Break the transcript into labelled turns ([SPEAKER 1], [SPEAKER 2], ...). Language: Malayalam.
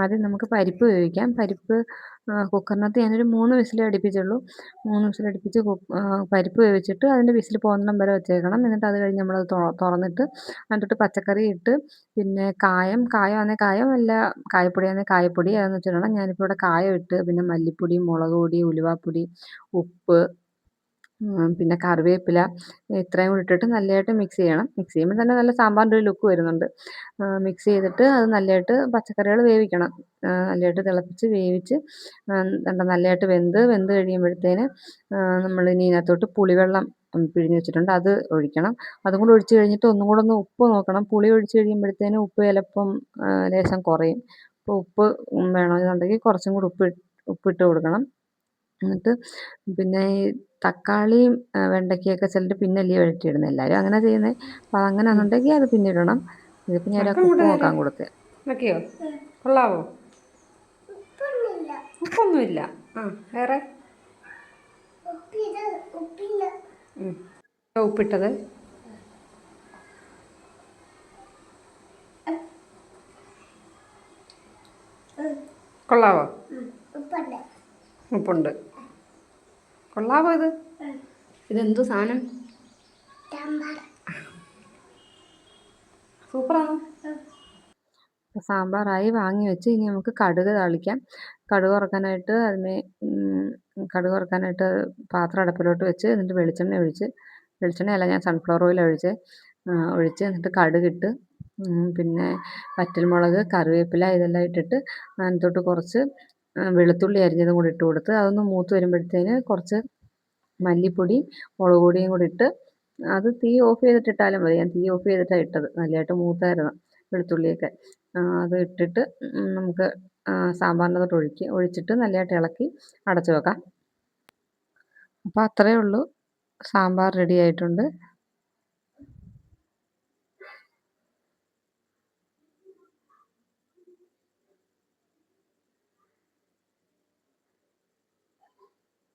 [SPEAKER 1] ആദ്യം നമുക്ക് പരിപ്പ് വേവിക്കാം. പരിപ്പ് കുക്കറിനകത്ത് ഞാനൊരു 3 വിസിലേ അടുപ്പിച്ചുള്ളൂ. 3 വിസിലടുപ്പിച്ച് പരിപ്പ് വേവിച്ചിട്ട് അതിൻ്റെ വിസിൽ പോകുന്നിടം വരെ വെച്ചേക്കണം. എന്നിട്ട് അത് കഴിഞ്ഞ് നമ്മളത് തുറന്നിട്ട് അതിനകത്തോട്ട് പച്ചക്കറി ഇട്ട് പിന്നെ കായമാണെങ്കിൽ കായം, അല്ല കായപ്പൊടിയാണെങ്കിൽ കായപ്പൊടി അതൊന്ന് വെച്ചിടണം. ഞാനിപ്പോൾ ഇവിടെ കായം ഇട്ട് പിന്നെ മല്ലിപ്പൊടി, മുളക് പൊടി, ഉലുവാപ്പൊടി, ഉപ്പ്, പിന്നെ കറിവേപ്പില ഇത്രയും കൂടി ഇട്ടിട്ട് നല്ലതായിട്ട് മിക്സ് ചെയ്യണം. മിക്സ് ചെയ്യുമ്പോൾ തന്നെ നല്ല സാമ്പാറിൻ്റെ ഒരു ലുക്ക് വരുന്നുണ്ട്. മിക്സ് ചെയ്തിട്ട് അത് നല്ലതായിട്ട് പച്ചക്കറികൾ വേവിക്കണം. നല്ലതായിട്ട് തിളപ്പിച്ച് വേവിച്ച് നല്ലതായിട്ട് വെന്ത് കഴിയുമ്പോഴത്തേന് നമ്മളിനി ഇതിനകത്തോട്ട് പുളിവെള്ളം പിഴിഞ്ഞ് വെച്ചിട്ടുണ്ട് അത് ഒഴിക്കണം. അതും കൂടെ ഒഴിച്ച് കഴിഞ്ഞിട്ട് ഒന്നും കൂടെ ഒന്ന് ഉപ്പ് നോക്കണം. പുളി ഒഴിച്ച് കഴിയുമ്പോഴത്തേനും ഉപ്പ് ചിലപ്പം ലേശം കുറയും. അപ്പോൾ ഉപ്പ് വേണമെന്നുണ്ടെങ്കിൽ കുറച്ചും കൂടി ഉപ്പിട്ട് കൊടുക്കണം. എന്നിട്ട് പിന്നെ ഈ തക്കാളിയും വെണ്ടയ്ക്കയൊക്കെ ചിലർ പിന്നല്ലേ വഴറ്റിയിടുന്നത്. എല്ലാവരും അങ്ങനെ ചെയ്യുന്നത്. അപ്പോൾ അങ്ങനെയാണെന്നുണ്ടെങ്കിൽ അത് പിന്നിടണം. ഇതിപ്പോൾ ഞാൻ ഒരാൾക്ക് ഉപ്പ് നോക്കാൻ കൊടുത്തത്.
[SPEAKER 2] നോക്കിയോ? കൊള്ളാവോ? ഉപ്പൊന്നുമില്ല. വേറെ ഉപ്പിട്ടത് കൊള്ളാവോ? ഉപ്പുണ്ട്. കൊള്ളാവോ? ഇതെന്തു സാധനം? സൂപ്പറാണോ?
[SPEAKER 1] സാമ്പാറായി വാങ്ങി വെച്ച് ഇനി നമുക്ക് കടുക് താളിക്കാം. കടുക് വറുക്കാനായിട്ട് പാത്രം അടുപ്പിലോട്ട് വെച്ച് എന്നിട്ട് വെളിച്ചെണ്ണയല്ല, ഞാൻ സൺഫ്ലവർ ഓയിലാണ് ഒഴിച്ച് എന്നിട്ട് കടുകിട്ട് പിന്നെ വറ്റൽമുളക്, കറിവേപ്പില ഇതെല്ലാം ഇട്ടിട്ട് അതിനകത്തോട്ട് കുറച്ച് വെളുത്തുള്ളി അരിഞ്ഞതും കൂടി ഇട്ട് കൊടുത്ത് അതൊന്ന് മൂത്ത് വരുമ്പോഴത്തേന് കുറച്ച് മല്ലിപ്പൊടി, മുളക് പൊടിയും കൂടി ഇട്ട് അത് തീ ഓഫ് ചെയ്തിട്ടിട്ടാലും മതി. ഞാൻ തീ ഓഫ് ചെയ്തിട്ടാണ് ഇട്ടത്. നല്ലതായിട്ട് മൂത്തായിരുന്നു വെളുത്തുള്ളിയൊക്കെ. അത് ഇട്ടിട്ട് നമുക്ക് സാമ്പാറിനകത്തോട്ട് ഒഴിച്ചിട്ട് നല്ലതായിട്ട് ഇളക്കി അടച്ചു വെക്കാം. അപ്പോൾ അത്രയേ ഉള്ളൂ. സാമ്പാർ റെഡി ആയിട്ടുണ്ട്.